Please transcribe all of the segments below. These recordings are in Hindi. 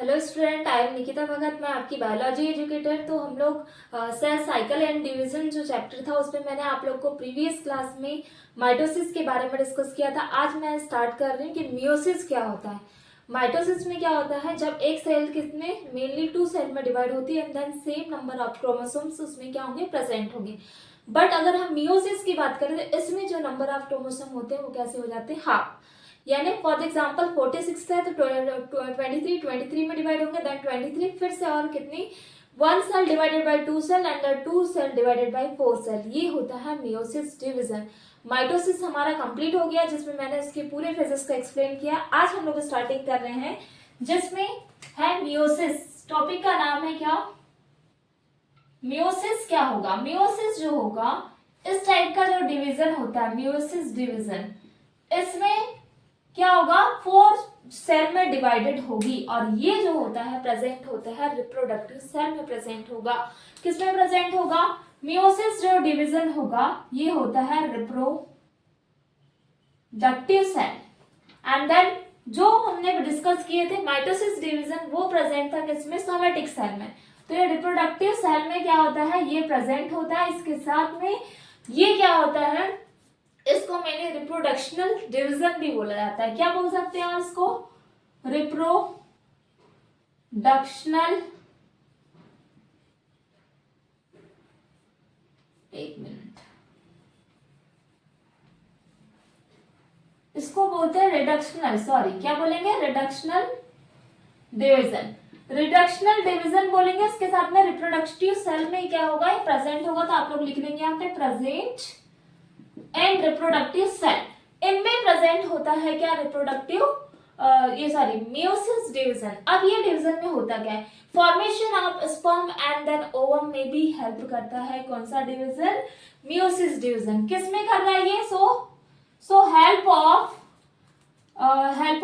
Hello student, I am Nikita Bhagat. मैं आपकी बायोलॉजी एजुकेटर। तो हम लोग सेल साइकिल एंड डिवीजन जो चैप्टर था उसमें मैंने आप लोग को प्रीवियस क्लास में माइटोसिस के बारे में डिस्कस किया था। आज मैं स्टार्ट कर रही हूँ कि मियोसिस क्या होता है। माइटोसिस में क्या होता है, जब एक सेल कितने मेनली 2 सेल में डिवाइड होती है and then same number of chromosomes उसमें क्या होंगे, प्रेजेंट होंगे। बट अगर हम मियोसिस की बात करें तो इसमें जो नंबर ऑफ क्रोमोसोम होते हैं वो कैसे हो जाते हैं, हाफ। यानी फॉर एग्जाम्पल 46 है तो 23 में डिवाइड होंगे, देन 23 फिर से और कितनी 1 cell divided by 2 cell and 2 cell divided by 4 cell. ये होता है मियोसिस डिवीजन। माइटोसिस हमारा कंप्लीट हो गया जिसमें मैंने इसके पूरे फेजेस को एक्सप्लेन किया। आज हम लोग स्टार्टिंग कर रहे हैं जिसमें है मियोसिस। टॉपिक का नाम है क्या, मियोसिस। क्या होगा, मियोसिस जो होगा इस टाइप का जो डिवीजन होता है मियोसिस डिवीजन, इसमें क्या होगा 4 सेल में डिवाइडेड होगी और ये जो होता है प्रेजेंट होता है रिप्रोडक्टिव सेल में प्रेजेंट होगा। किसमें प्रेजेंट होगा, मियोसिस जो डिवीजन होगा ये होता है रिप्रोडक्टिव सेल। एंड देन जो हमने डिस्कस किए थे माइटोसिस डिवीजन वो प्रेजेंट था किसमें, सोमेटिक सेल में। तो ये रिप्रोडक्टिव सेल में क्या होता है, ये प्रेजेंट होता है। इसके साथ में ये क्या होता है, इसको मैंने रिप्रोडक्शनल डिवीजन भी बोला जाता है। क्या बोल सकते हैं इसको, रिप्रोडक्शनल, एक मिनट, इसको बोलते हैं रिडक्शनल, सॉरी क्या बोलेंगे, रिडक्शनल डिवीजन। रिडक्शनल डिवीजन बोलेंगे। इसके साथ में रिप्रोडक्टिव सेल में क्या होगा, ये प्रेजेंट होगा। तो आप लोग लिख लेंगे यहाँ पे प्रेजेंट एंड रिप्रोडक्टिव सेल। इनमें प्रेजेंट होता है क्या, रिप्रोडक्टिव मियोसिस डिवीजन। अब ये डिवीजन में होता क्या है, formation of sperm and then ovum में भी हेल्प करता है। कौन सा डिवीजन, मियोसिस डिवीजन। किस में कर रहा है ये, सो हेल्प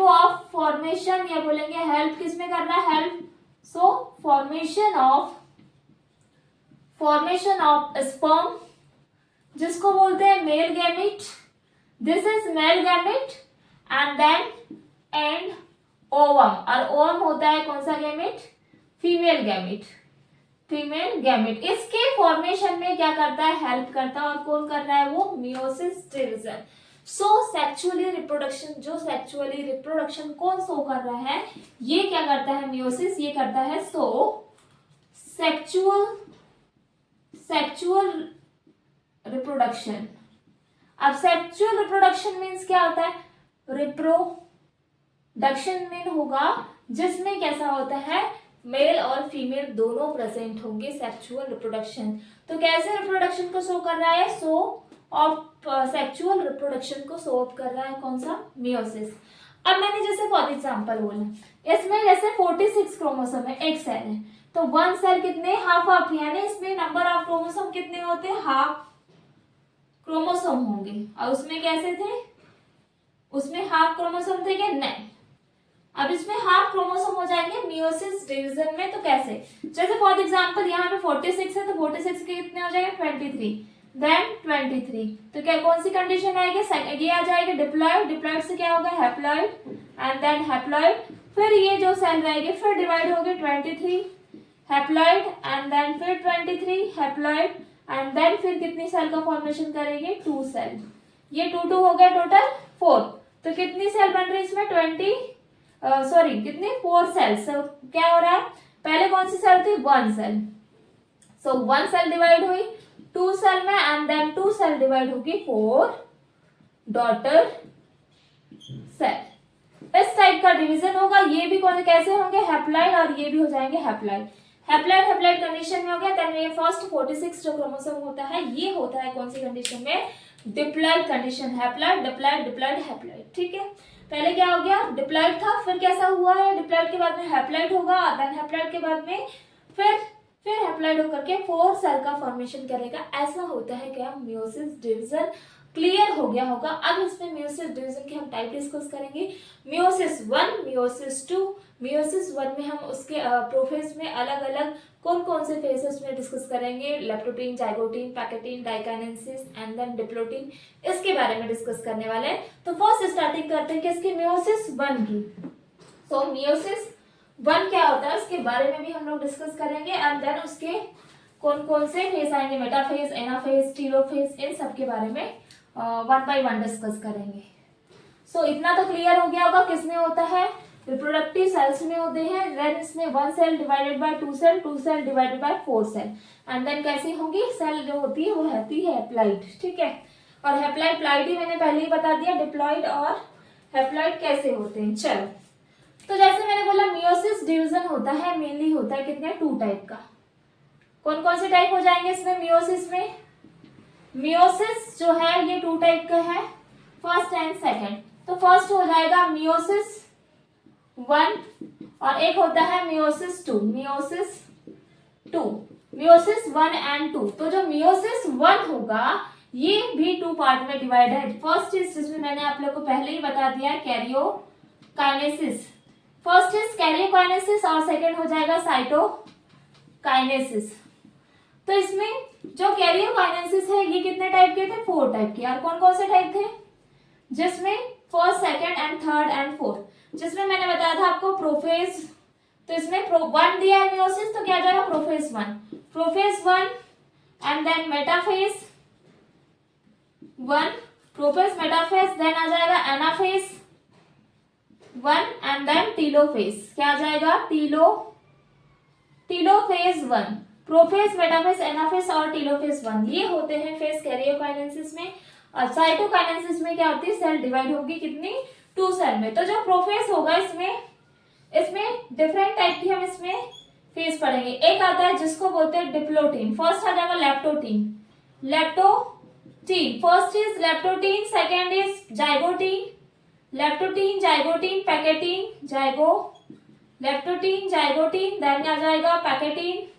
ऑफ फॉर्मेशन, या बोलेंगे हेल्प किस में कर रहा है, help so formation of sperm, जिसको बोलते हैं male gamete. This is male gamete and then ovum, और ओवम होता है कौन सा गैमेट, फीमेल गैमेट। इसके फॉर्मेशन में क्या करता है, हेल्प करता है। और कौन कर रहा है वो, मियोसिस डिवीजन। सेक्सुअली रिप्रोडक्शन कौन शो कर रहा है, ये क्या करता है मियोसिस, ये करता है सेक्सुअल रिप्रोडक्शन। अब सेक्सुअल रिप्रोडक्शन मीन्स क्या होता है, रिप्रोडक्शन मीन होगा जिसमें कैसा होता है, मेल और फीमेल दोनों प्रेजेंट होंगे, सेक्सुअल रिप्रोडक्शन। तो कैसे रिप्रोडक्शन को शो कर रहा है, सेक्सुअल रिप्रोडक्शन को शो अप कर रहा है कौन सा, मियोसिस। अब मैंने जैसे फॉर एग्जांपल बोला, इसमें जैसे 46 क्रोमोसोम है, एक सेल है, तो 1 सेल कितने, हाफ, यानी इसमें नंबर ऑफ क्रोमोसोम कितने होते हैं, हाफ क्रोमोसोम होंगे। और उसमें कैसे थे, उसमें हाफ क्रोमोसोम थे क्या, नहीं। अब इसमें हाफ क्रोमोसोम हो जाएंगे मियोसिस डिवीजन में। तो कैसे, जैसे फॉर एग्जांपल यहाँ पे 46 है तो 46 के कितने हो जाएंगे, 23, देन 23। तो क्या कौन सी कंडीशन आएगी, ये आ जाएगा डिप्लॉइड से क्या होगा, हैप्लॉइड एंड देन हैप्लॉइड। फिर ये जो सेल रहेगी फिर डिवाइड होगी, 23 हैप्लॉइड एंड देन फिर 23 हैप्लॉइड एंड देन फिर कितनी सेल का फॉर्मेशन करेंगे, 2 सेल। ये 2 हो गया टोटल 4। तो कितनी सेल बन रही है इसमें, कितनी 4 सेल्स। क्या हो रहा है, पहले कौन सी सेल थी, 1 सेल। 1 सेल डिवाइड हुई 2 सेल में एंड देन 2 सेल डिवाइड होगी 4 डॉटर सेल। इस टाइप का डिवीजन होगा। ये भी कौन कैसे होंगे, हैप्लॉइड, और ये भी हो जाएंगे हैप्लॉइड कंडीशन में हो गया। देन ये फर्स्ट 46 जो क्रोमोसोम होता है ये होता है कौन सी कंडीशन में, डिप्लॉइड कंडीशन, हैप्लॉइड हैप्लॉइड। ठीक है, पहले क्या हो गया, डिप्लॉइड था, फिर कैसा हुआ है, डिप्लॉइड के बाद में हैप्लॉइड होगा, देन हैप्लॉइड के बाद में फिर हैप्लॉइड होकर के 4 सेल का फॉर्मेशन करेगा। ऐसा होता है क्या, मियोसिस डिवीजन। क्लियर हो गया होगा। अब इसमें मियोसिस डिवीजन के हम टाइप डिस्कस करेंगे, मियोसिस 1, मियोसिस 2। मियोसिस 1 में हम उसके प्रोफेज में अलग अलग कौन से फेजेस में डिस्कस करेंगे, leptotene, zygotene, pachytene, diakinesis and then diplotene, इसके बारे में डिस्कस करने वाले हैं। तो फर्स्ट स्टार्टिंग करते हैं किसकी, मियोसिस 1 की। तो मियोसिस 1 क्या होता बारे में भी हम लोग डिस्कस करेंगे एंड देन उसके कौन कौन से फेज आएंगे, मेटाफेज, एनाफेज, टीलोफेज, इन सब के बारे में वन बाय वन डिस्कस करेंगे। सो इतना तो क्लियर हो गया होगा किसमें होता है, रिप्रोडक्टिव सेल्स में होते हैं। देन इसमें 1 cell divided by 2 cell, 2 cell divided by 4 cell and then कैसी होंगी सेल जो होती है वो होती है हैप्लॉइड, ठीक है। और हैप्लॉइड प्लाइड ही मैंने पहले ही बता दिया, डिप्लॉइड और हैप्लॉइड कैसे होते हैं। चलो, तो जैसे मैंने बोला मियोसिस डिवीजन होता है, मेनली होता है कितने 2 टाइप का। कौन कौन से टाइप हो जाएंगे इसमें मियोसिस में? मियोसिस जो है ये 2 टाइप का है, फर्स्ट एंड सेकंड। तो फर्स्ट हो जाएगा मियोसिस 1 और एक होता है मियोसिस 2, मियोसिस 2, मियोसिस 1 एंड 2। तो जो मियोसिस 1 होगा ये भी 2 पार्ट में डिवाइड है। फर्स्ट इज जिसमें मैंने आप लोग को पहले ही बता दिया है कैरियोकाइनेसिस, फर्स्ट इज कैरियोकाइनेसिस और सेकंड हो जाएगा साइटोकाइनेसिस। तो इसमें जो कैरियोकाइनेसिस है ये कितने टाइप के थे, 4 टाइप के। और कौन कौन से टाइप थे, जिसमें first, second and third and fourth, जिसमें मैंने बताया था आपको प्रोफेज। तो इसमें 1 दिया है मियोसिस, तो क्या आ जाएगा prophase 1, prophase 1 and then metaphase 1, prophase metaphase, then आ जाएगा एनाफेज 1 एंड देन टीलोफेज। क्या आ जाएगा टीलोफेज 1, प्रोफेज, मेटाफेज, एनाफेज और टीलोफेज 1, ये होते हैं फेज कैरियोकाइनेसिस में। और साइटोकाइनेसिस में क्या होती है, सेल डिवाइड होगी कितनी 2 सेल में। तो जो प्रोफेज होगा इसमें डिफरेंट टाइप की हम इसमें फेज पढ़ेंगे। एक आता है जिसको बोलते हैं डिप्लोटीन, फर्स्ट आ जाएगा leptotene, first is leptotene, second is zygotene, leptotene, zygotene, pachytene, leptotene, zygotene, then आ जाएगा पैकेटीन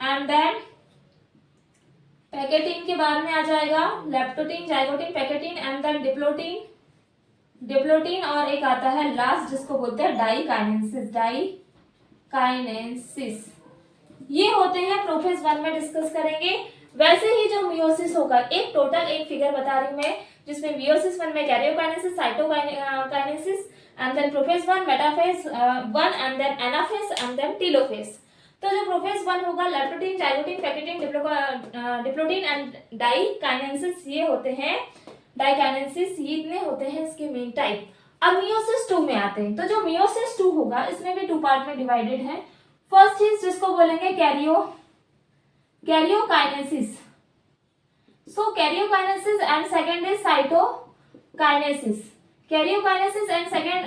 एंड देन पैकेटीन के बाद में आ जाएगा leptotene, zygotene, pachytene and then diplotene और एक आता है लास्ट जिसको बोलते हैं डाइकाइनेसिस। ये होते हैं प्रोफेज 1 में डिस्कस करेंगे। वैसे ही जो मियोसिस होगा, एक फिगर बता रही हूं मैं, जिसमें मियोसिस 1 में karyokinesis, cytokinesis and then prophase 1, metaphase 1 and then anaphase and then telophase. तो जो प्रोफेज 1 होगा leptotene, zygotene, pachytene, diplotene and diakinesis, ये होते हैं डाइकाइनेसिस, ये इतने होते हैं इसके मेन टाइप। अब मियोसिस 2 में आते हैं। तो जो मियोसिस 2 होगा इसमें भी 2 पार्ट में डिवाइडेड है। फर्स्ट चीज जिसको बोलेंगे karyokinesis, so karyokinesis and second is cytokinesis. Karyokinesis and second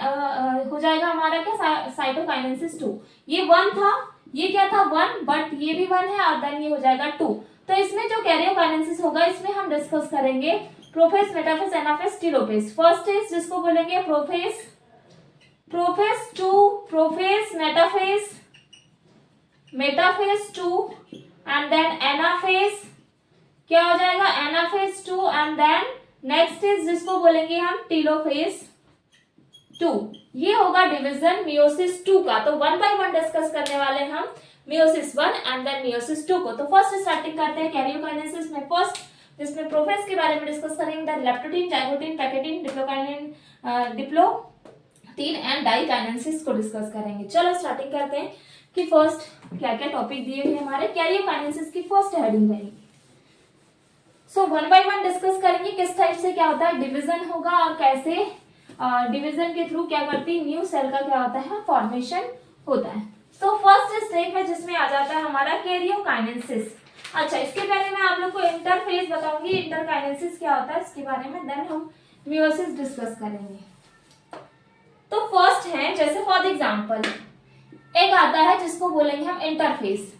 हो जाएगा हमारा क्या साइटोकाइनेसिस 2। ये 1 था, ये क्या था 1, बट ये भी 1 है और देन ये हो जाएगा 2। तो इसमें जो कैरियोकाइनेसिस होगा इसमें हम डिस्कस करेंगे prophase, metaphase, anaphase, telophase. First is जिसको बोलेंगे prophase 2, prophase metaphase 2 and then anaphase, क्या हो जाएगा anaphase 2 and then next is जिसको बोलेंगे हम टीलोफेज 2। ये होगा डिवीजन मियोसिस 2 का। तो 1 बाय 1 डिस्कस करने वाले हैं हम मियोसिस 1 एंड देन मियोसिस 2 को। तो फर्स्ट स्टार्टिंग करते हैं कैरियोकाइनेसिस में, फर्स्ट जिसमें प्रोफेज के बारे में डिस्कस करेंगे, then leptotene, zygotene, pachytene, diplotene and diakinesis को डिस्कस करेंगे। चलो स्टार्टिंग करते हैं कि फर्स्ट क्या क्या टॉपिक दिए गए हमारे कैरियोकाइनेसिस की फर्स्ट हेडिंग रहेगी। सो 1 बाय 1 डिस्कस करेंगे किस टाइप से क्या होता है डिवीजन होगा और कैसे डिवीजन के थ्रू क्या करती न्यू सेल का क्या होता है फॉर्मेशन होता है। तो फर्स्ट स्टेप है जिसमें आ जाता है हमारा कैरियोकाइनेसिस। अच्छा, इसके पहले मैं आप लोग को इंटरफेज बताऊंगी, इंटरकाइनेसिस क्या होता है इसके बारे में, देन हम मियोसिस डिस्कस करेंगे। तो फर्स्ट है जैसे फॉर एग्जांपल एक आता है जिसको बोलेंगे हम इंटरफेस।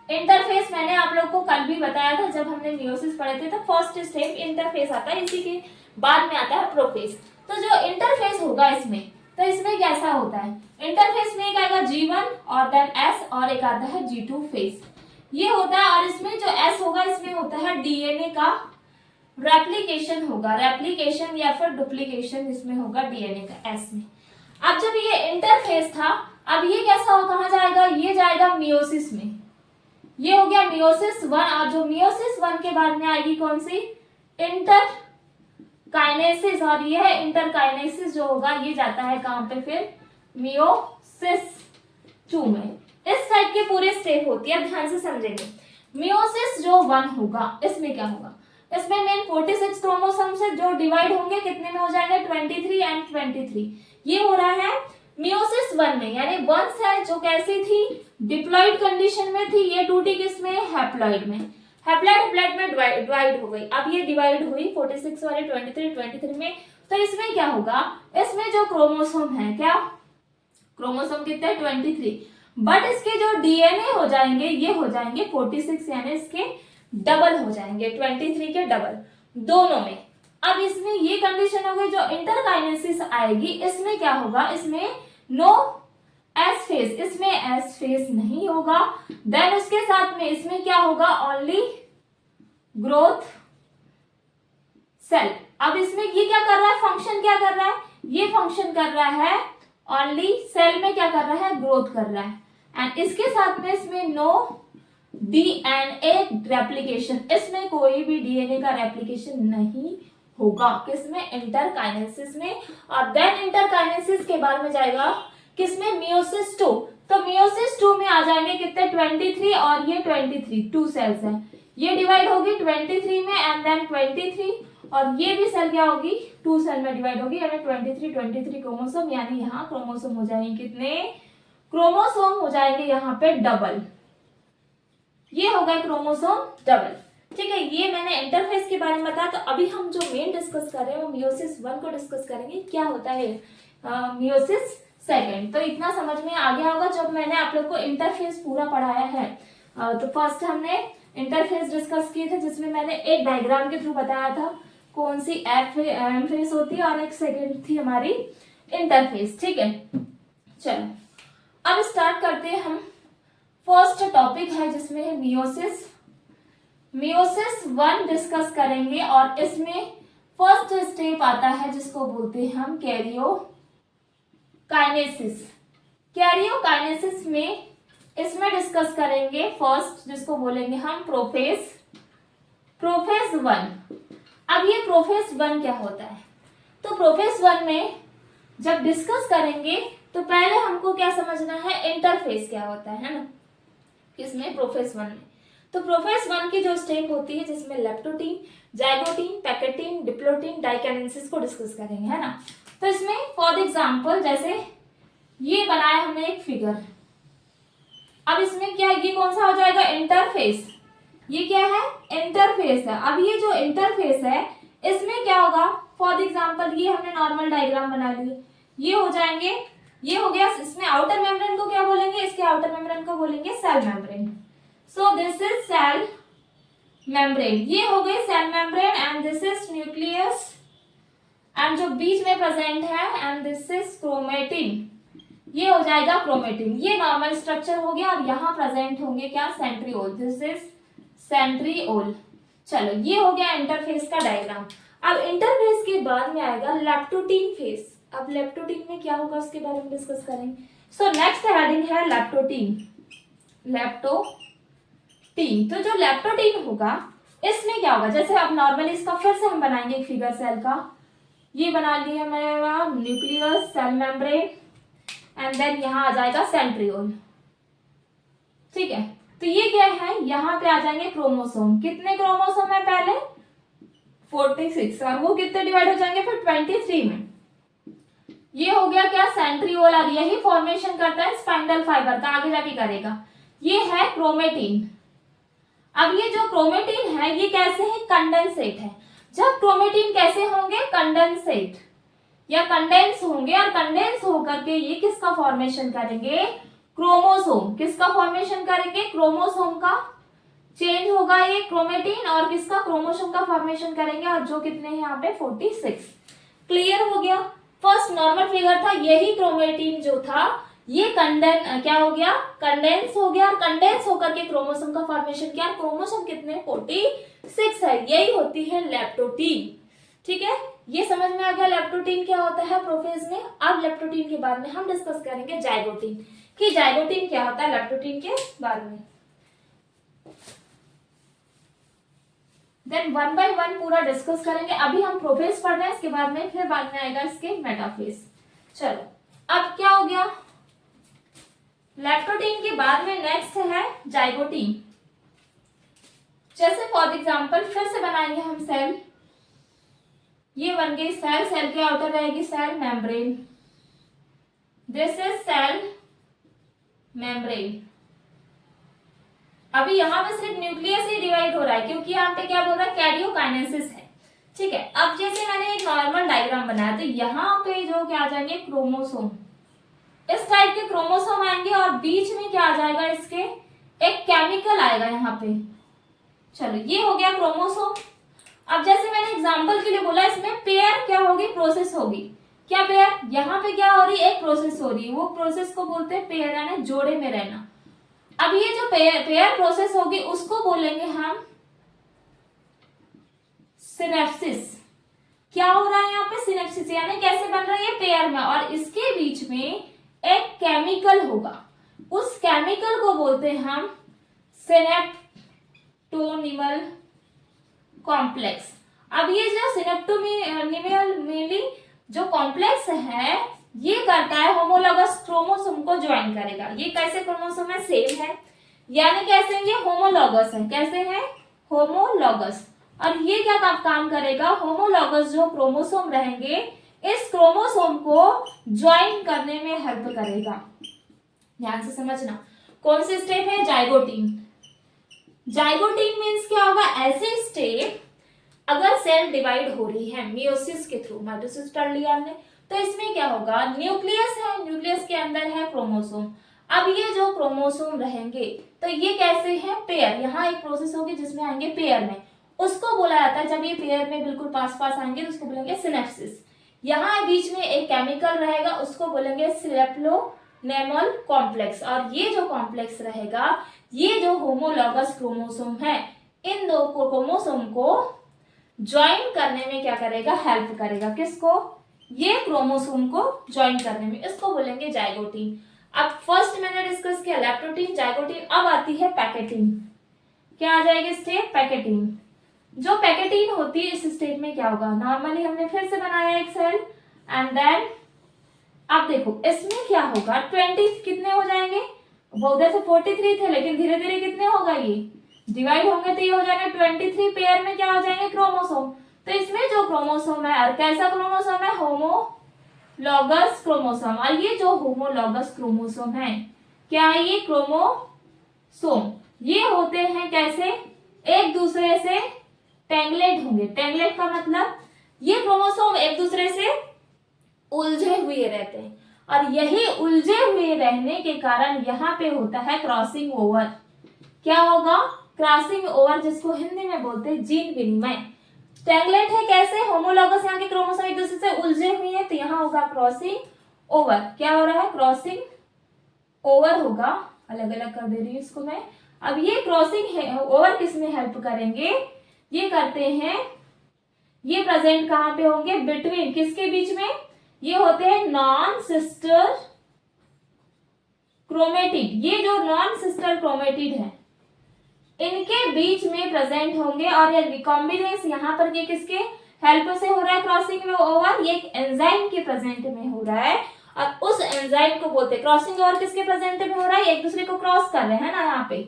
इंटरफेस मैंने आप लोग को कल भी बताया था जब हमने मियोसिस पढ़े थे। तो फर्स्ट स्टेप इंटरफेस आता है, इसी के बाद में आता है प्रोफेज। तो जो इंटरफेस होगा इसमें, तो इसमें कैसा होता है, इंटरफेस में एक आएगा G1 और देन S और एक आता है G2 फेज, ये होता है। और इसमें जो S होगा इसमें होता है डीएनए का रेप्लिकेशन होगा, रेप्लिकेशन या फिर डुप्लीकेशन इसमें होगा डीएनए का S में। अब जब ये इंटरफेस था, अब ये कैसा हो कहा जाएगा, ये जाएगा मियोसिस में। ये हो गया मियोसिस 1। और जो मियोसिस 1 के बाद में आएगी कौन सी, इंटरकाइनेसिस। और ये इंटरकाइनेसिस जो होगा ये जाता है कहां पे, फिर मियोसिस 2 में इस टाइप के पूरे स्टेप होती है, ध्यान से समझेंगे। मियोसिस जो 1 होगा इसमें क्या होगा, इसमें मेन 46 क्रोमोसोम से जो डिवाइड होंगे कितने में हो जाएंगे 23 एंड 23। ये हो रहा है मियोसिस 1 में, यानी 1 सेल जो कैसी थी डिप्लॉइड कंडीशन में थी, ये टूटी किसमें हैप्लॉइड में, हैप्लॉइड में डिवाइड हो गई। अब ये डिवाइड हुई 46 वाले 23 में, तो इसमें क्या होगा, इसमें जो क्रोमोसोम है, क्या क्रोमोसोम कितने 23, बट इसके जो डीएनए हो जाएंगे ये हो जाएंगे 46, यानी इसके डबल हो जाएंगे 23 के डबल दोनों में। अब इसमें ये कंडीशन हो गई, जो इंटरकाइनेसिस आएगी इसमें क्या होगा, इसमें नो एस फेज, इसमें एस फेज नहीं होगा। देन उसके साथ में इसमें क्या होगा, ओनली ग्रोथ सेल। अब इसमें ये क्या कर रहा है, फंक्शन क्या कर रहा है, ये फंक्शन कर रहा है ओनली सेल में क्या कर रहा है, ग्रोथ कर रहा है। एंड इसके साथ में इसमें नो डीएनए रेप्लिकेशन, इसमें कोई भी डीएनए का रेप्लिकेशन नहीं होगा, किसमें इंटरकाइनेसिस में। और देन इंटरकाइनेसिस के बाद में जाएगा किसमें, मियोसिस 2। तो मियोसिस 2 में आ जाएंगे कितने 23 और ये 23, 2 सेल्स हैं, ये डिवाइड होगी 23 में एंड देन 23, और ये भी सेल क्या होगी 2 सेल में डिवाइड होगी, यानी 23 क्रोमोसोम, यानी यहाँ क्रोमोसोम हो जाएंगे कितने, क्रोमोसोम हो जाएंगे यहाँ पे डबल, ये हो गए क्रोमोसोम डबल। ठीक है, ये मैंने इंटरफेस के बारे में बताया। तो अभी हम जो मेन डिस्कस कर रहे हैं वो मियोसिस 1 को डिस्कस करेंगे, क्या होता है मियोसिस 2। तो इतना समझ में आ गया होगा जब मैंने आप लोग को इंटरफेस पूरा पढ़ाया है। तो फर्स्ट हमने इंटरफेस डिस्कस किए थे, जिसमें मैंने एक डायग्राम के थ्रू बताया था कौन सी एम फेस होती है, और एक सेकेंड थी हमारी इंटरफेस। ठीक है, चलो अब स्टार्ट करते हैं हम। फर्स्ट टॉपिक है जिसमें है मियोसिस 1 डिस्कस करेंगे, और इसमें फर्स्ट स्टेप आता है जिसको बोलते हैं हम कैरियोकाइनेसिस। कैरियोकाइनेसिस में इसमें डिस्कस करेंगे फर्स्ट, जिसको बोलेंगे हम प्रोफेज 1। अब ये प्रोफेज 1 क्या होता है, तो प्रोफेज 1 में जब डिस्कस करेंगे तो पहले हमको क्या समझना है, इंटरफेस क्या होता है ना, किसमें प्रोफेज 1 में। तो प्रोफेज 1 की जो स्टेप होती है जिसमें leptotene, zygotene, pachytene, diplotene, diakinesis को डिस्कस करेंगे, है ना। तो इसमें फॉर एग्जांपल जैसे ये बनाया हमने एक फिगर, अब इसमें क्या, ये कौन सा हो जाएगा, इंटरफेस, ये क्या है, इंटरफेस है। अब ये जो इंटरफेस है इसमें क्या होगा, फॉर एग्जांपल ये हमने नॉर्मल डायग्राम बना लिए, ये हो जाएंगे, ये हो गया, इसमें आउटर मेम्ब्रेन को क्या बोलेंगे, इसके आउटर मेम्ब्रेन को बोलेंगे cell membrane. So this is cell membrane, ये हो गई cell membrane, and this is nucleus, and जो बीच में प्रेजेंट है, एंड दिस इज क्रोमेटिन, ये हो जाएगा क्रोमेटिन। ये नॉर्मल स्ट्रक्चर हो गया, और यहाँ प्रेजेंट होंगे क्या, सेंट्रियोल, दिस इज सेंट्रियोल। चलो ये हो गया इंटरफेस का डायग्राम। अब इंटरफेस के बाद में आएगा लेप्टोटीन फेस। अब लेप्टोटीन में क्या होगा उसके बारे में डिस्कस करेंगे। सो नेक्स्ट हेडिंग है लेप्टोटीन। तो जो लेप्टोटीन होगा इसमें क्या होगा, जैसे अब नॉर्मली इसका फिर से हम बनाएंगे एक फिगर सेल का, ये बना लिया मेरा nucleus, cell membrane, and then यहाँ आ जाएगा सेंट्रियोल। ठीक है, तो ये क्या है, यहाँ पे आ जाएंगे क्रोमोसोम, कितने क्रोमोसोम है पहले 46, और वो कितने डिवाइड हो जाएंगे फिर 23 में। ये हो गया क्या, सेंट्रियोल, और यही फॉर्मेशन करता है स्पाइंडल फाइबर का, आगे जाके करेगा। ये है क्रोमेटिन। अब ये जो क्रोमेटिन है ये कैसे है, कंडेंसेट है। जब क्रोमेटिन कैसे होंगे, कंडेंसेट या कंडेंस होंगे, और कंडेंस होकर के ये किसका फॉर्मेशन करेंगे, क्रोमोसोम। किसका फॉर्मेशन करेंगे, क्रोमोसोम का चेंज होगा ये क्रोमेटिन, और किसका, क्रोमोसोम का फॉर्मेशन करेंगे, और जो कितने हैं यहाँ पे 46। क्लियर हो गया। फर्स्ट नॉर्मल फिगर था, यही क्रोमेटिन जो था ये क्या हो गया, कंडेंस हो गया, और कंडेंस होकर के क्रोमोसोम का फॉर्मेशन किया। क्रोमोसोम कितने 46 है, यही होती है लेप्टोटीन। ठीक है, ये समझ में आ गया लेप्टोटीन क्या होता है प्रोफेज में। अब लेप्टोटीन के बाद में हम डिस्कस करेंगे जाइगोटीन, कि जाइगोटीन क्या होता है लेप्टोटीन के बारे में। देन 1 बाय 1 पूरा डिस्कस करेंगे। अभी हम प्रोफेज पढ़ रहे हैं, इसके बाद में फिर बाद में आएगा इसके मेटाफेज। चलो अब क्या हो गया। लैक्टोटीन के बाद में नेक्स्ट है जाइगोटीन। जैसे फॉर एग्जांपल फिर से बनाएंगे हम सेल, ये बन गई सेल, सेल के आउटर रहेगी cell membrane, this is cell membrane. अभी यहाँ पे सिर्फ न्यूक्लियस ही डिवाइड हो रहा है क्योंकि यहाँ पे क्या बोल रहा है, कैरियोकाइनेसिस है, ठीक है। अब जैसे मैंने एक नॉर्मल डायग्राम बनाया तो यहाँ पे जो क्या आ जाएंगे, क्रोमोसोम, इस टाइप के क्रोमोसोम आएंगे और बीच में क्या आ जाएगा, इसके एक केमिकल आएगा यहाँ पे। चलो ये हो गया क्रोमोसोम। अब जैसे मैंने एग्जांपल के लिए बोला, इसमें पेयर क्या होगी, प्रोसेस होगी। क्या पेयर, यहाँ पे क्या हो रही है, एक प्रोसेस हो रही है, वो प्रोसेस को बोलते हैं पेयर, यानी जोड़े में रहना। अब ये जो पेयर प्रोसेस होगी उसको बोलेंगे हम सिनेप्सिस। क्या हो रहा है यहाँ पे, सिनेप्सिस, यानी कैसे बन रहा है ये पेयर में, और इसके बीच में एक केमिकल होगा, उस केमिकल को बोलते हैं हम सिनेप्टोनिमल कॉम्प्लेक्स। अब ये जो सिनेप्टोनिमल जो कॉम्प्लेक्स है, ये करता है होमोलॉगस क्रोमोसोम को ज्वाइन करेगा। ये कैसे क्रोमोसोम है, सेम है, यानी कैसे ये होमोलॉगस है, कैसे है, होमोलॉगस। और ये क्या काम करेगा, होमोलॉगस जो क्रोमोसोम रहेंगे इस क्रोमोसोम को ज्वाइन करने में हेल्प करेगा। ध्यान से समझना, कौन सी स्टेप है, जाइगोटीन। जाइगोटीन मीन्स क्या होगा, ऐसे स्टेप अगर सेल डिवाइड हो रही है मियोसिस के थ्रू, माइटोसिस पढ़ लिया हमने, तो इसमें क्या होगा, न्यूक्लियस है, न्यूक्लियस के अंदर है क्रोमोसोम। अब ये जो क्रोमोसोम रहेंगे तो ये कैसे हैं, पेयर, यहाँ एक प्रोसेस होगी जिसमें आएंगे पेयर में, उसको बोला जाता है, जब ये पेयर में बिल्कुल पास पास आएंगे तो उसको बोलेंगे सिनेप्सिस। यहाँ बीच में एक केमिकल रहेगा, उसको बोलेंगे सिनेप्टोनिमल कॉम्प्लेक्स। और ये जो कॉम्प्लेक्स रहेगा, ये जो होमोलॉगस क्रोमोसोम है, इन दो क्रोमोसोम को ज्वाइन करने में क्या करेगा, हेल्प करेगा, किसको, ये क्रोमोसोम को ज्वाइन करने में, इसको बोलेंगे जाइगोटीन। अब फर्स्ट मैंने डिस्कस किया लैक्टोटीन, जाइगोटीन, अब आती है पैकेटीन। क्या आ जाएगी स्टेप, पैकेटीन। जो पैकेटीन होती है इस स्टेप में क्या होगा, नॉर्मली हमने फिर से बनाया एक सेल एंड देन अब देखो इसमें क्या होगा, 20 कितने हो जाएंगे, वो उधर से 43 थे लेकिन धीरे धीरे कितने होगा, ये डिवाइड होंगे तो ये हो जाएंगे 23 पेयर में क्या हो जाएंगे, क्रोमोसोम। तो इसमें जो क्रोमोसोम है, और कैसा क्रोमोसोम है, होमोलॉगस क्रोमोसोम। और ये जो होमोलॉगस क्रोमोसोम है, क्या है ये, क्रोमोसोम। ये होते हैं कैसे, एक दूसरे से टेंगलेट होंगे। टेंगलेट का मतलब ये क्रोमोसोम एक दूसरे से उलझे हुए रहते हैं, और यही उलझे हुए रहने के कारण यहाँ पे होता है क्रॉसिंग ओवर। क्या होगा, क्रॉसिंग ओवर, जिसको हिंदी में बोलते हैं जीन विनिमय। टेंगलेट है कैसे, होमोलॉगस, यहाँ के क्रोमोसोम एक दूसरे से उलझे हुए हैं, तो यहाँ होगा क्रॉसिंग ओवर। क्या हो रहा है, क्रॉसिंग ओवर होगा, अलग अलग कर दे रही हूँ इसको मैं। अब ये क्रॉसिंग ओवर किसमें हेल्प करेंगे, ये करते हैं, ये प्रेजेंट कहाँ पे होंगे, बिटवीन, किसके बीच में, ये होते हैं नॉन सिस्टर क्रोमेटिड। ये जो नॉन सिस्टर क्रोमेटिड है इनके बीच में प्रेजेंट होंगे, और ये रिकॉम्बिनेस यहाँ पर ये किसके हेल्प से हो रहा है, क्रॉसिंग ओवर, ये एक एंजाइम के प्रेजेंट में हो रहा है, और उस एंजाइम को बोलते हैं, क्रॉसिंग ओवर किसके प्रेजेंट में हो रहा है, एक दूसरे को क्रॉस कर रहे हैं ना यहाँ पे,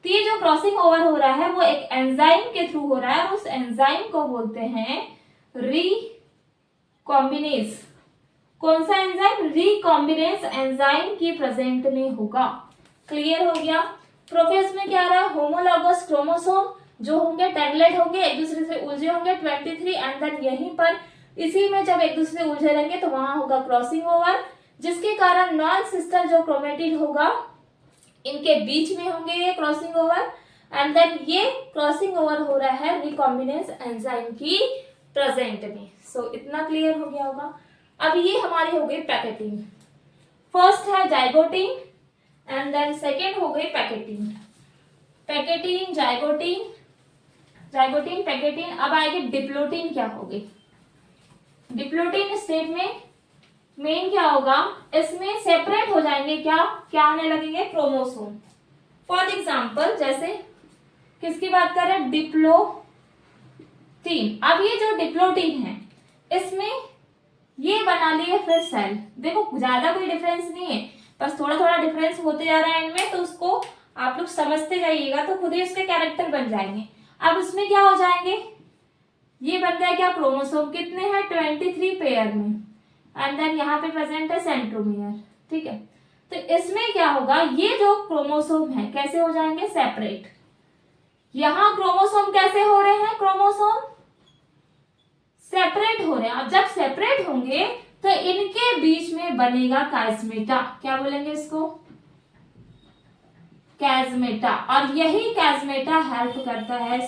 तो ये जो क्रॉसिंग ओवर हो रहा है वो एक एंजाइम के थ्रू हो रहा है, और उस एंजाइम को बोलते हैं रिकॉम्बिनेस। कौन सा एंजाइम, रिकॉम्बिनेस एंजाइम की प्रेजेंट में होगा। क्लियर हो गया। प्रोफेस में क्या आ रहा है, होमोलॉगस क्रोमोसोम जो होंगे टेंगलेट होंगे, एक दूसरे से उलझे होंगे 23, एंड देन यहीं पर इसी में जब एक दूसरे से उलझे रहेंगे तो वहां होगा क्रॉसिंग ओवर, जिसके कारण नॉन सिस्टर जो क्रोमेटिड होगा इनके बीच में होंगे ये क्रॉसिंग ओवर, एंड देन ये क्रॉसिंग ओवर हो रहा है रिकॉम्बिनेस एंजाइम की प्रेजेंट में। सो इतना क्लियर हो गया होगा। अब ये हमारी हो गई पैकेटीन। फर्स्ट है जाइगोटीन एंड देन सेकेंड हो गई pachytene. Pachytene, zygotene, zygotene, pachytene. अब आएगी डिप्लोटीन। क्या होगी डिप्लोटीन स्टेट में, मेन क्या होगा, इसमें सेपरेट हो जाएंगे, क्या क्या आने लगेंगे, क्रोमोसोम। फॉर एग्जाम्पल जैसे किसकी बात कर रहे हैं, डिप्लोटीन। अब ये जो डिप्लोटीन है इसमें ये बना लिए फिर सेल। देखो ज्यादा कोई डिफरेंस नहीं है, बस थोड़ा थोड़ा डिफरेंस होते जा रहा है इनमें, तो उसको आप लोग समझते जाइएगा तो खुद ही उसके कैरेक्टर बन जाएंगे। अब उसमें क्या हो जाएंगे, ये बन गया क्या, क्रोमोसोम कितने हैं 23 पेयर में, एंड देन यहाँ पे प्रेजेंट है सेंट्रोमियर। ठीक है, तो इसमें क्या होगा, ये जो क्रोमोसोम है कैसे हो जाएंगे सेपरेट। यहाँ क्रोमोसोम कैसे हो रहे हैं, क्रोमोसोम सेपरेट हो रहे हैं। अब जब सेपरेट होंगे तो इनके बीच में बनेगा कैस्मेटा। क्या बोलेंगे इसको, कैस्मेटा। और यही कैस्मेटा हेल्प करता है,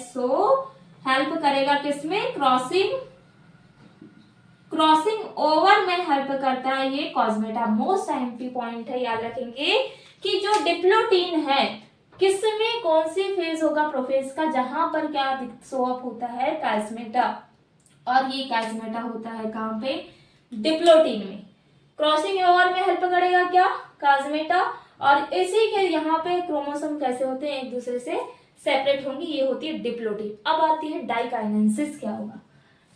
हेल्प करेगा किसमें, क्रॉसिंग ओवर में हेल्प करता है ये कॉस्मेटा। मोस्ट एम्पी पॉइंट है, याद रखेंगे कि जो डिप्लोटीन है किसमें कौन सी फेज होगा प्रोफेज का, जहां पर क्या शो अप होता है कैस्मेटा, और ये कैस्मेटा होता है कहां पे, डिप्लोटीन में। क्रॉसिंग ओवर में हेल्प करेगा क्या, कैस्मेटा, और इसी के यहाँ पे क्रोमोसोम कैसे होते हैं एक दूसरे से सेपरेट होंगी, ये होती है डिप्लोटीन। अब आती है डाइकाइनेसिस। क्या होगा,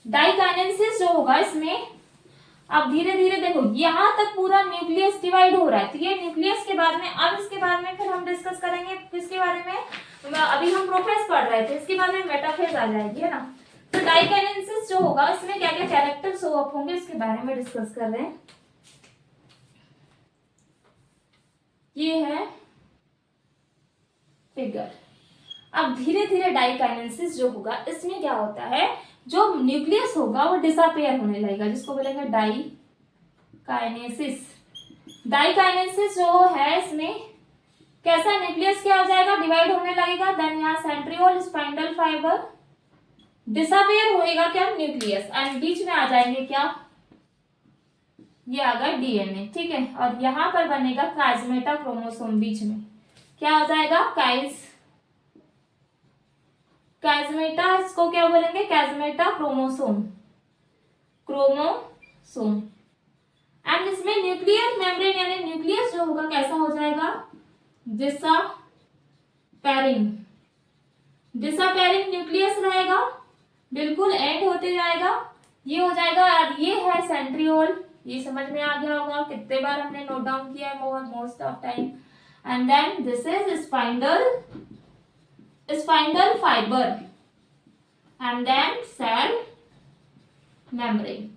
डाइकाइनेसिस जो होगा इसमें, अब धीरे धीरे देखो यहां तक पूरा न्यूक्लियस डिवाइड हो रहा है, तो ये न्यूक्लियस के बाद में, अब इसके बाद में फिर हम डिस्कस करेंगे किसके बारे में, अभी हम प्रोफेज पढ़ रहे थे, इसके बाद में मेटाफेज आ जाएगी, है ना। तो डाइकाइनेसिस जो होगा इसमें क्या क्या कैरेक्टर शो अप होंगे इसके बारे में डिस्कस कर रहे हैं। ये है फिगर। अब धीरे धीरे डाइकाइनेसिस जो होगा इसमें क्या होता है, जो न्यूक्लियस होगा वो डिसअपियर होने लगेगा, जिसको बोलेंगे डाइकाइनेसिस। डाइकाइनेसिस जो है इसमें कैसा, न्यूक्लियस क्या हो जाएगा, डिवाइड होने लगेगा, देन यहाँ सेंट्रियोल स्पाइंडल फाइबर डिसअपियर होएगा क्या, न्यूक्लियस, एंड बीच में आ जाएंगे क्या, ये आ गया डीएनए। ठीक है, और यहाँ पर बनेगा कैस्मेटा क्रोमोसोम, बीच में क्या हो जाएगा, कैस्मेटा, इसको क्या बोलेंगे, कैस्मेटा क्रोमोसोम, एंड इसमें न्यूक्लियर मेम्ब्रेन यानी न्यूक्लियस जो होगा कैसा हो जाएगा, डिसअपेयरिंग न्यूक्लियस रहेगा, बिल्कुल एंड होते जाएगा, ये हो जाएगा। और ये है सेंट्रियोल, ये समझ में आ गया होगा, कितने बार हमने नोट डाउन किया है most of time. And then this is spindle fibre, and then cell membrane.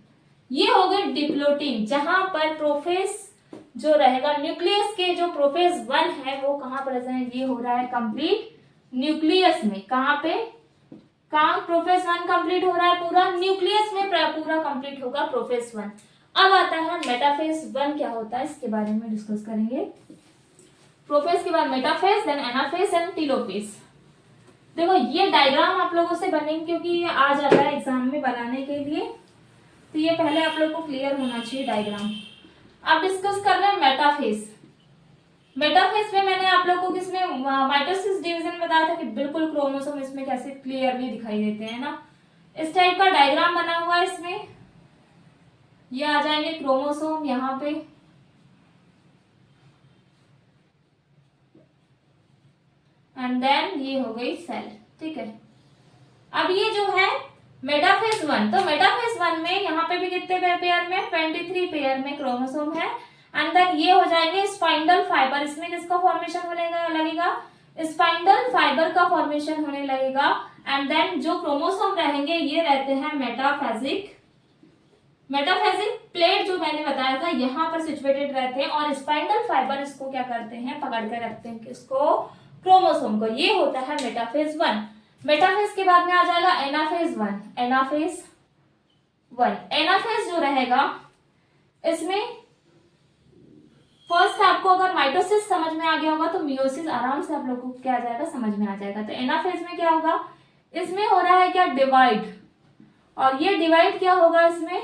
ये हो गए डिप्लोटीन, जहां पर प्रोफेज जो रहेगा, न्यूक्लियस के जो प्रोफेज 1 है वो कहां प्रेजेंट, ये हो रहा है कंप्लीट न्यूक्लियस में। कहां पे, कहां प्रोफेज 1 कंप्लीट हो रहा है, पूरा न्यूक्लियस में पूरा कंप्लीट होगा प्रोफेज 1। अब आता है मेटाफेज 1 क्या होता है, इसके बारे में डिस्कस करेंगे। प्रोफेज के बाद metaphase, then anaphase and telophase. देखो ये डायग्राम आप लोगों से बनेंगे क्योंकि ये आ जाता है एग्जाम में बनाने के लिए, तो ये पहले आप लोग को क्लियर होना चाहिए डायग्राम। अब डिस्कस कर रहे हैं मेटाफेज। मेटाफेज में मैंने आप लोग को किसमें माइटोसिस डिवीजन बताया था कि बिल्कुल क्रोमोसोम इसमें कैसे क्लियरली दिखाई देते हैं ना, इस टाइप का डायग्राम बना हुआ है इसमें। ये आ जाएंगे क्रोमोसोम यहाँ पे, एंड देन ये हो गई सेल। ठीक है, अब ये जो है मेटाफेज 1, तो मेटाफेज 1 में यहाँ पे भी कितने पेयर में, 23 पेयर में क्रोमोसोम है, एंड देन ये हो जाएंगे स्पाइंडल फाइबर। इसमें किसका फॉर्मेशन होने लगेगा, स्पाइंडल फाइबर का फॉर्मेशन होने लगेगा, एंड देन जो क्रोमोसोम रहेंगे ये रहते हैं मेटाफेजिक प्लेट जो मैंने बताया था यहाँ पर सिचुएटेड रहते हैं, और स्पाइंडल फाइबर इसको क्या करते हैं, पकड़ कर रखते हैं किसको, क्रोमोसोम को। ये होता है मेटाफेज 1। मेटाफेज के बाद में आ जाएगा एनाफेज 1। एनाफेज जो रहेगा इसमें फर्स्ट आपको अगर माइटोसिस समझ में आ गया होगा तो मियोसिस आराम से आप लोगों को क्या आ जाएगा, समझ में आ जाएगा। तो एनाफेज में क्या होगा, इसमें हो रहा है क्या, डिवाइड, और ये डिवाइड क्या होगा इसमें,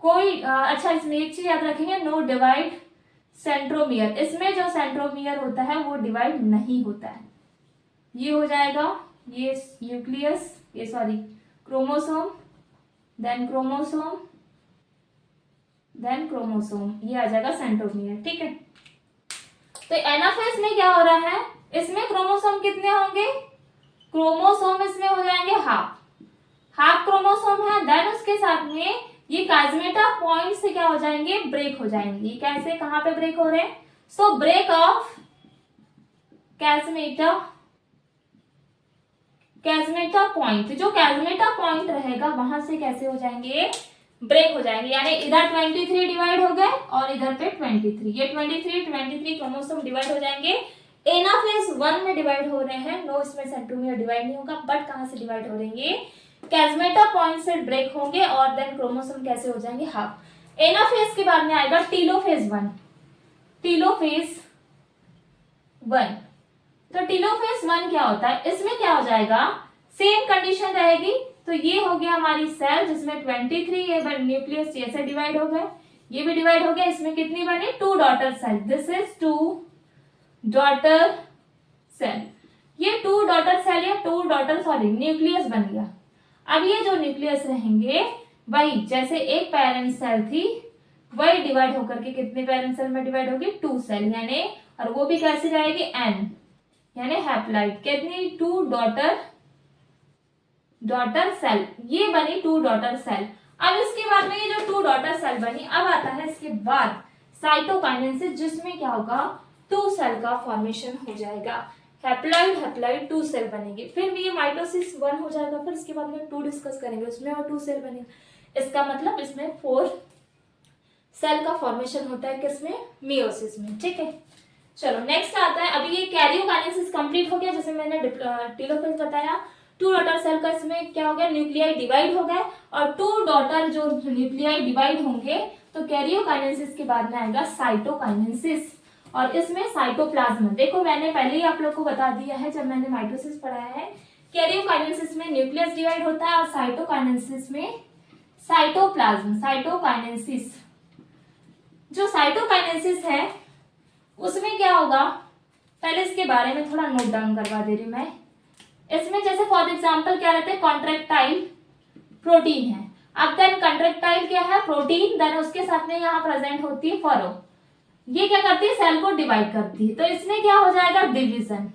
कोई अच्छा इसमें एक चीज याद रखेंगे, नो डिवाइड सेंट्रोमियर। इसमें जो सेंट्रोमियर होता है वो डिवाइड नहीं होता है। ये हो जाएगा, ये न्यूक्लियस, ये सॉरी क्रोमोसोम, देन क्रोमोसोम, ये आ जाएगा सेंट्रोमियर। ठीक है, तो एनाफेज में क्या हो रहा है, इसमें क्रोमोसोम कितने होंगे, क्रोमोसोम इसमें हो जाएंगे हाफ क्रोमोसोम है, देन उसके साथ में ये कैजमेटा पॉइंट से क्या हो जाएंगे, ब्रेक हो जाएंगे। कैसे, कहां पे ब्रेक हो रहे हैं? सो ब्रेक ऑफ कैजमेटा पॉइंट, जो कैजमेटा पॉइंट रहेगा वहां से कैसे हो जाएंगे, ब्रेक हो जाएंगे। यानी इधर 23 डिवाइड हो गए और इधर पे 23, ये 23 क्रोमोसोम डिवाइड हो जाएंगे। एनाफेज 1 में डिवाइड हो रहे हैं, नो इसमें सेंट्रोमियर डिवाइड नहीं होगा, बट कहां से डिवाइड हो रहेंगे, कैजमेटा पॉइंट से ब्रेक होंगे और देन क्रोमोसोम कैसे हो जाएंगे, हाफ। एनाफेज के बाद में आएगा टीलोफेज 1। टीलोफेज 1, तो टीलोफेज 1 क्या होता है, इसमें क्या हो जाएगा, सेम कंडीशन रहेगी। तो ये हो गया हमारी सेल जिसमें 23 ये न्यूक्लियस ऐसे डिवाइड हो गए, ये भी डिवाइड हो गया। इसमें कितनी बनी, 2 daughter cell, this is 2 daughter cell. ये 2 डॉटर सेल या 2 डॉटर न्यूक्लियस बन गया। अब ये जो न्यूक्लियस रहेंगे वही जैसे एक पेरेंट सेल थी वही डिवाइड होकर के कितने पेरेंट सेल में डिवाइड होगी, 2 सेल, यानी और वो भी कैसे जाएगी, एन, यानी हैप्लॉइड। कितनी, 2 डॉटर सेल, ये बनी 2 डॉटर सेल। अब इसके बाद में ये जो 2 डॉटर सेल बनी, अब आता है इसके बाद साइटोकाइनेसिस, जिसमें क्या होगा, 2 सेल का फॉर्मेशन हो जाएगा, हैप्लॉइड 2 सेल बनेगी। फिर ये माइटोसिस 1 हो जाएगा, फिर इसके बाद में 2 डिस्कस करेंगे, उसमें और 2 सेल बनेगा। इसका मतलब इसमें 4 सेल का फॉर्मेशन होता है, किसमें, मियोसिस में। ठीक है, चलो नेक्स्ट आता है। अभी ये कैरियोकाइनेसिस कंप्लीट हो गया, जैसे मैंने टीलोफेज बताया। 2 डॉटर सेल का इसमें क्या हो गया, न्यूक्लियाई डिवाइड हो गए, और 2 डॉटर जो न्यूक्लियाई डिवाइड होंगे तो कैरियोकाइनेसिस के बाद में आएगा साइटोकाइनेसिस, और इसमें साइटोप्लाज्म। देखो मैंने पहले ही आप लोग को बता दिया है जब मैंने माइटोसिस पढ़ाया है, कैरियोकाइनेसिस में न्यूक्लियस डिवाइड होता है और साइटोकाइनेसिस में साइटोप्लाज्म। साइटोकाइनेसिस, जो साइटोकाइनेसिस है उसमें क्या होगा, पहले इसके बारे में थोड़ा नोट डाउन करवा दे रही हूं मैं। इसमें जैसे फॉर एग्जांपल क्या रहते हैं, कॉन्ट्रेक्टाइल प्रोटीन है। अब देन कॉन्ट्रेक्टाइल क्या है, प्रोटीन, देन उसके साथ में यहाँ प्रेजेंट होती है फरो। ये क्या करती है, सेल को डिवाइड करती है। तो इसमें क्या हो जाएगा, डिवीजन।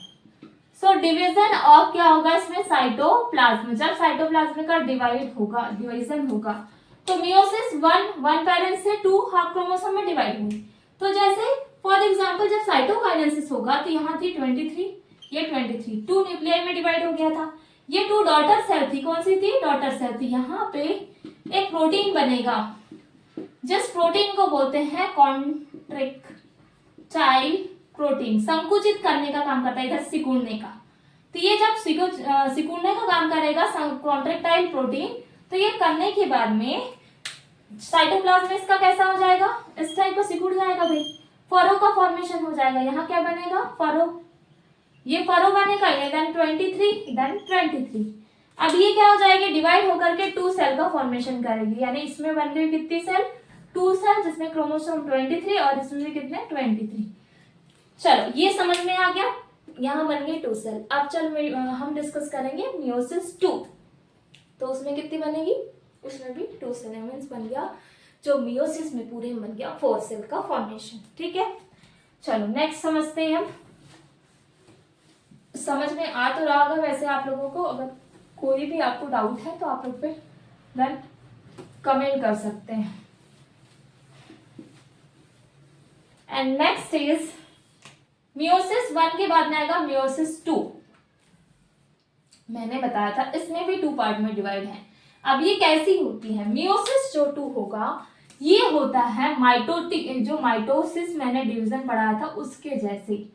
सो डिवीजन ऑफ क्या होगा इसमें, साइटोप्लाज्म। जब साइटोप्लाज्म का डिवीजन होगा तो मियोसिस 1 पेरेंट से 2 हाफ क्रोमोसोम में डिवाइड हुई। तो जैसे फॉर एग्जांपल जब साइटोकाइनेसिस होगा तो यहाँ थी 23, ये 23, 2 न्यूक्लियाई में डिवाइड हो गया था। ये 2 डॉटर सेल थी, कौन सी थी, डॉटर सेल थी। यहाँ पे एक प्रोटीन बनेगा, जिस प्रोटीन को बोलते हैं कॉन्ट्रेक्टाइल प्रोटीन। संकुचित करने का काम करता है, इधर सिकुड़ने का। तो ये जब सिकुड़ने का काम करेगा कॉन्ट्रेक्टाइल प्रोटीन, तो ये करने के बाद में साइटोप्लाज्म में इसका कैसा हो जाएगा, इस टाइप का सिकुड़ जाएगा भाई, फरो का फॉर्मेशन हो जाएगा। यहाँ क्या बनेगा, फरो, ये फरो बनेगा, ये देन 23। अब ये क्या हो जाएगी, डिवाइड होकर के 2 सेल का फॉर्मेशन करेगी, यानी इसमें बन गई कितनी सेल, 2 सेल, जिसमें क्रोमोसोम 23 और इसमें कितने 23। चलो ये समझ में आ गया, यहाँ बन गई 2 सेल। अब चल हम डिस्कस करेंगे मियोसिस 2। तो उसमें कितनी बनेगी, उसमें भी 2 सेल, मीन्स बन गया जो मियोसिस में पूरे बन गया 4 सेल का फॉर्मेशन। ठीक है, चलो नेक्स्ट समझते हैं हम। समझ में आ तो रहा होगा वैसे आप लोगों को, अगर कोई भी आपको डाउट है तो आप लोग पे देन कमेंट कर सकते हैं। एंड नेक्स्ट इज मियोसिस 1 के बाद में आएगा मियोसिस 2। मैंने बताया था इसमें भी 2 पार्ट में डिवाइड है। अब ये कैसी होती है, मियोसिस जो 2 होगा ये होता है जो माइटोसिस मैंने डिवीजन पढ़ाया था उसके जैसे,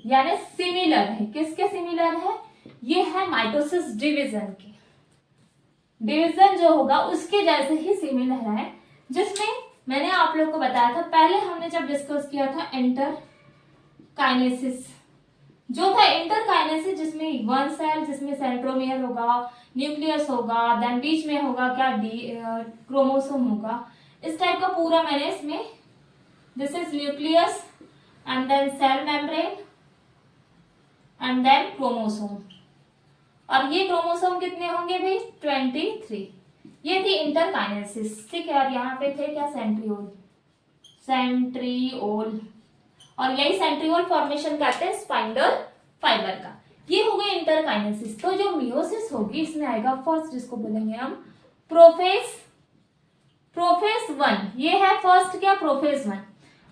यानी सिमिलर है। किसके सिमिलर है, ये है माइटोसिस डिवीजन के। डिवीजन जो होगा उसके जैसे ही सिमिलर है, जिसमें मैंने आप लोग को बताया था पहले हमने जब डिस्कस किया था इंटरकाइनेसिस, जो था इंटरकाइनेसिस, जिसमें 1 सेल, जिसमें सेंट्रोमियर होगा, न्यूक्लियस होगा, देन बीच में होगा क्या, क्रोमोसोम होगा। इस टाइप का पूरा मैंने इसमें, this is nucleus and then cell membrane and then chromosome. और ये क्रोमोसोम कितने होंगे भाई, 23। ये थी इंटरकाइनेसिस। ठीक है, और यहाँ पे थे क्या, सेंट्रियोल, और यही सेंट्रियोल फॉर्मेशन करते हैं स्पाइंडल फाइबर का। ये हो गई इंटरकाइनेसिस। तो जो मियोसिस होगी इसमें आएगा फर्स्ट, जिसको बोलेंगे हम प्रोफेज 1 ये है फर्स्ट क्या, प्रोफेज 1।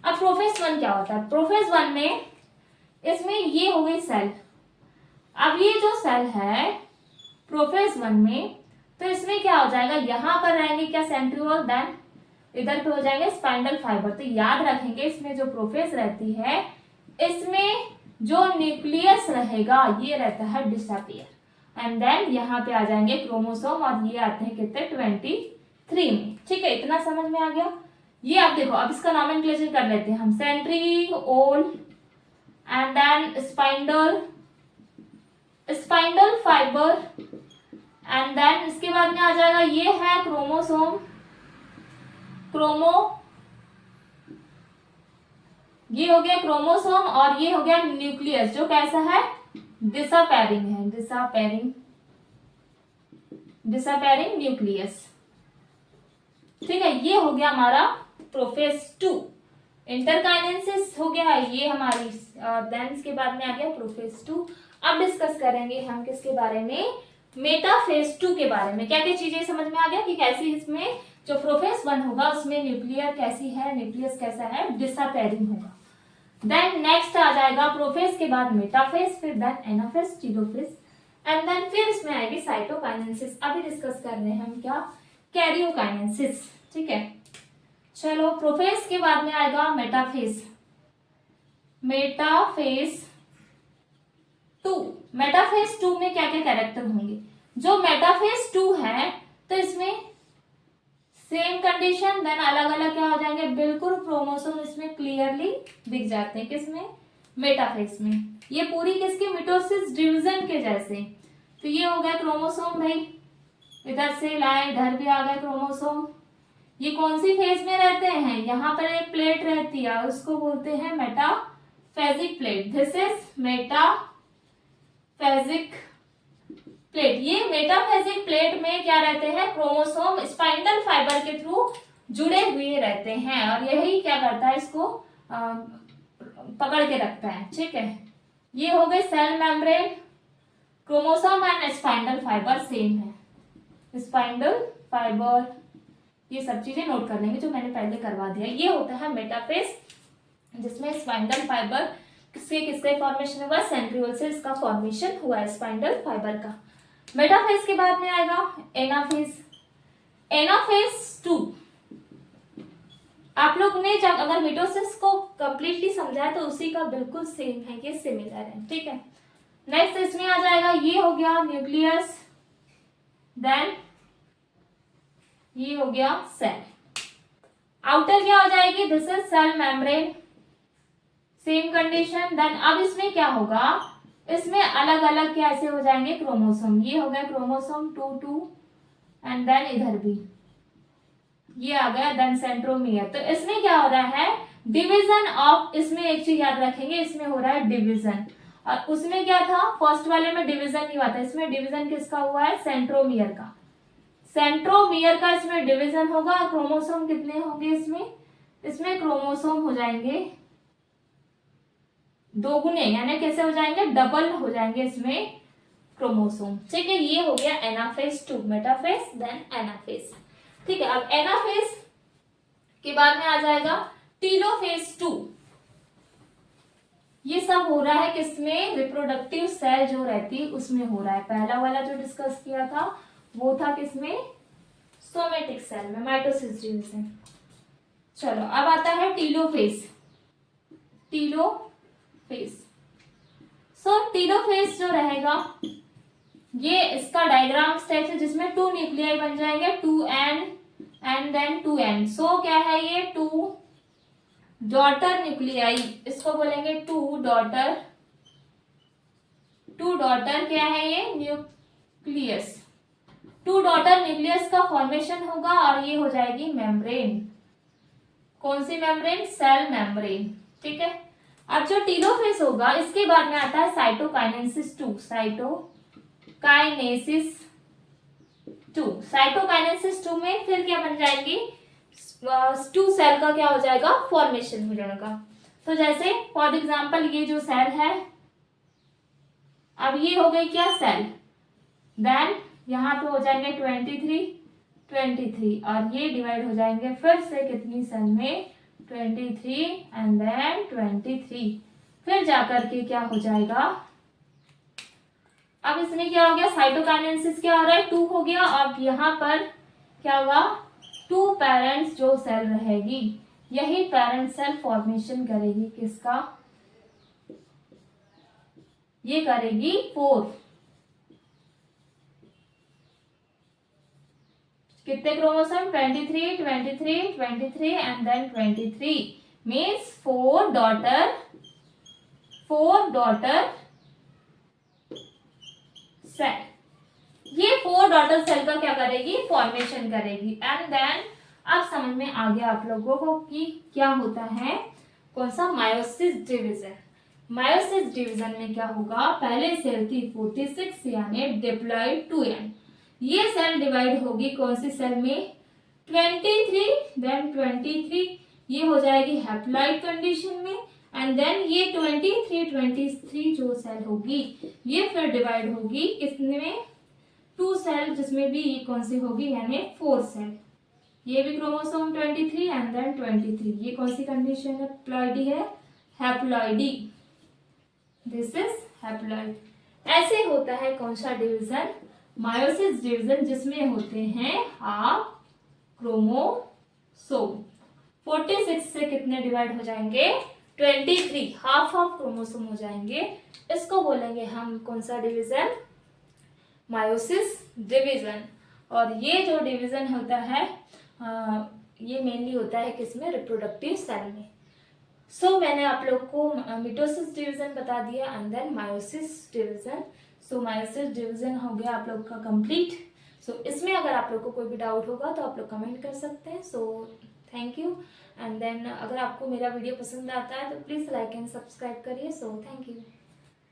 अब प्रोफेज 1 क्या होता है, प्रोफेज 1 में इसमें ये हो गई सेल। अब ये जो सेल है प्रोफेज 1 में, तो इसमें क्या हो जाएगा, यहां पर रहेंगे क्या सेंट्रियोल, देन इधर पे हो जाएंगे स्पाइंडल फाइबर। तो याद रखेंगे इसमें जो प्रोफेज रहती है, इसमें जो न्यूक्लियस रहेगा ये रहता है डिसअपियर, एंड देन यहाँ पे आ जाएंगे क्रोमोसोम, और ये आते हैं कितने 23 में। ठीक है, इतना समझ में आ गया। ये आप देखो, अब इसका नॉमेनक्लेचर कर लेते हैं हम, centriole and then spindle fibre, and then इसके बाद में आ जाएगा ये है क्रोमोसोम, ये हो गया क्रोमोसोम, और ये हो गया न्यूक्लियस जो कैसा है, डिसअपेयरिंग है, डिसअपेयरिंग न्यूक्लियस। ठीक है, ये हो गया हमारा प्रोफेज 2। इंटरकाइनेसिस हो गया ये हमारी, देन इसके बाद में आ गया प्रोफेज 2। अब डिस्कस करेंगे हम किसके बारे में, मेटाफेज 2 के बारे में। क्या क्या चीजें समझ में आ गया कि कैसी इसमें जो प्रोफेज 1 होगा उसमें न्यूक्लियर कैसी है, न्यूक्लियस कैसा है, डिसअपेयरिंग होगा। देन नेक्स्ट आ जाएगा प्रोफेज के बाद मेटाफेज, फिर then anaphase, telophase, and then फिर इसमें आएगी साइटोकाइनेसिस। अभी डिस्कस कर रहे हैं हम क्या, कैरियोकाइनेसिस। ठीक है, चलो प्रोफेज के बाद में आएगा मेटाफेज, मेटाफेज 2। मेटाफेज 2 में क्या क्या कैरेक्टर होंगे, जो मेटाफेज 2 है तो इसमें सेम कंडीशन, देन अलग अलग क्या हो जाएंगे, बिल्कुल क्रोमोसोम इसमें क्लियरली दिख जाते हैं, किसमें, मेटाफेज में। ये पूरी किसकी, मिटोसिस डिवीजन के जैसे। तो ये हो गया क्रोमोसोम भाई, इधर से लाए इधर भी आ गए क्रोमोसोम। ये कौन सी फेज में रहते हैं, यहाँ पर एक प्लेट रहती है, उसको बोलते हैं metaphasic plate. This is metaphasic plate. ये मेटाफेजिक प्लेट में क्या रहते हैं, क्रोमोसोम स्पाइंडल फाइबर के थ्रू जुड़े हुए रहते हैं, और यही क्या करता है, इसको पकड़ के रखता है। ठीक है, ये हो गए cell membrane, chromosome and spindle fibre same है, स्पाइंडल फाइबर, ये सब चीजें नोट कर लेंगे जो मैंने पहले करवा दिया। ये होता है मेटाफेज, जिसमें स्पाइंडल फाइबर किसके किसके फॉर्मेशन हुआ, सेंट्रियोल से इसका फॉर्मेशन हुआ है स्पाइंडल फाइबर का। मेटाफेज के बाद में आएगा एनाफेज, एनाफेज 2। आप लोग ने जब अगर मिटोसिस को कंप्लीटली समझा है तो उसी का बिल्कुल सेम है, ये सिमिलर है। ठीक है, नेक्स्ट इसमें आ जाएगा, ये हो गया न्यूक्लियस, देन ये हो गया सेल। आउटर क्या हो जाएगी, this is cell membrane, same condition. Then अब इसमें क्या होगा, इसमें अलग अलग कैसे हो जाएंगे क्रोमोसोम। ये हो गया क्रोमोसोम 2 एंड देन इधर भी ये आ गया, देन सेंट्रोमियर। तो इसमें क्या हो रहा है, डिवीजन ऑफ, इसमें एक चीज याद रखेंगे, इसमें हो रहा है डिवीजन, और उसमें क्या था, फर्स्ट वाले में डिवीजन नहीं हुआ था, इसमें डिवीजन किसका हुआ है, सेंट्रोमियर का। सेंट्रोमियर का इसमें डिवीजन होगा। क्रोमोसोम कितने होंगे इसमें क्रोमोसोम हो जाएंगे 2 गुने, यानी कैसे हो जाएंगे, डबल हो जाएंगे इसमें क्रोमोसोम। ठीक है, ये हो गया एनाफेज 2, मेटाफेज देन एनाफेज। ठीक है, अब एनाफेज के बाद में आ जाएगा टीलोफेज 2। ये सब हो रहा है किसमें, रिप्रोडक्टिव सेल जो रहती है उसमें हो रहा है। पहला वाला जो डिस्कस किया था वो था किसमें, सोमेटिक सेल में, माइटोसिस डिवीजन। चलो अब आता है टीलोफेज, टीलोफेज जो रहेगा ये इसका डायग्राम स्टेप है, जिसमें 2 न्यूक्लियाई बन जाएंगे, 2n एंड देन 2n। सो क्या है ये, 2 डॉटर न्यूक्लियाई, इसको बोलेंगे 2 डॉटर क्या है ये, न्यूक्लियस। 2 डॉटर न्यूक्लियस का फॉर्मेशन होगा, और ये हो जाएगी मेम्ब्रेन। कौन सी मेम्ब्रेन, सेल मेम्ब्रेन। ठीक है, अब जो टीलोफेज होगा इसके बाद में आता है साइटोकाइनेसिस 2, साइटोकाइनेसिस 2 में फिर क्या बन जाएगी, 2 सेल का क्या हो जाएगा, फॉर्मेशन हो जाएगा। तो जैसे फॉर एग्जांपल ये जो सेल है, अब ये हो गई क्या सेल, देन यहाँ पे हो जाएंगे 23 23 और ये डिवाइड हो जाएंगे फिर से कितनी सेल में 23 एंड देन 23 फिर जाकर के क्या हो जाएगा। अब इसमें क्या हो गया साइटोकाइनेसिस क्या हो रहा है 2 हो गया। अब यहाँ पर क्या होगा 2 पेरेंट्स जो सेल रहेगी यही पेरेंट सेल फॉर्मेशन करेगी किसका ये करेगी 4 कितने क्रोमोसोम 23 23 23 and then 23 means 4 daughter cell. ये 4 डॉटर सेल का क्या करेगी फॉर्मेशन करेगी एंड देन अब समझ में आ गया आप लोगों को कि क्या होता है कौन सा मायोसिस डिवीजन। मायोसिस डिवीजन में क्या होगा पहले सेल थी 46 यानी डिप्लॉइड 2n ये सेल डिवाइड होगी कौन सी सेल में 23 देन 23 ये हो जाएगी हैप्लॉइड कंडीशन में एंड देन ये 23 जो सेल होगी ये फिर डिवाइड होगी किसने में 2 सेल जिसमें भी ये कौन सी होगी यानी 4 सेल। ये भी क्रोमोसोम 23 एंड देन 23 ये कौन सी कंडीशन है प्लॉइडी है हैप्लॉइडी दिस इज हैप्लॉइड। ऐसे होता है कौन सा डिवीजन मायोसिस डिवीजन जिसमें होते हैं हाफ क्रोमोसोम। 46 से कितने डिवाइड हो जाएंगे 23 हाफ क्रोमोसोम हो जाएंगे। इसको बोलेंगे हम कौन सा डिवीजन मायोसिस डिवीजन। और ये जो डिवीजन होता है ये मेनली होता है किसमें रिप्रोडक्टिव सेल में। सो मैंने आप लोग को मिटोसिस डिवीजन बता दिया and then meiosis division. So meiosis division हो गया आप लोग का कंप्लीट। सो इसमें अगर आप लोग को कोई भी डाउट होगा तो आप लोग कमेंट कर सकते हैं। So thank you and then अगर आपको मेरा वीडियो पसंद आता है तो प्लीज़ लाइक एंड सब्सक्राइब करिए। सो थैंक यू।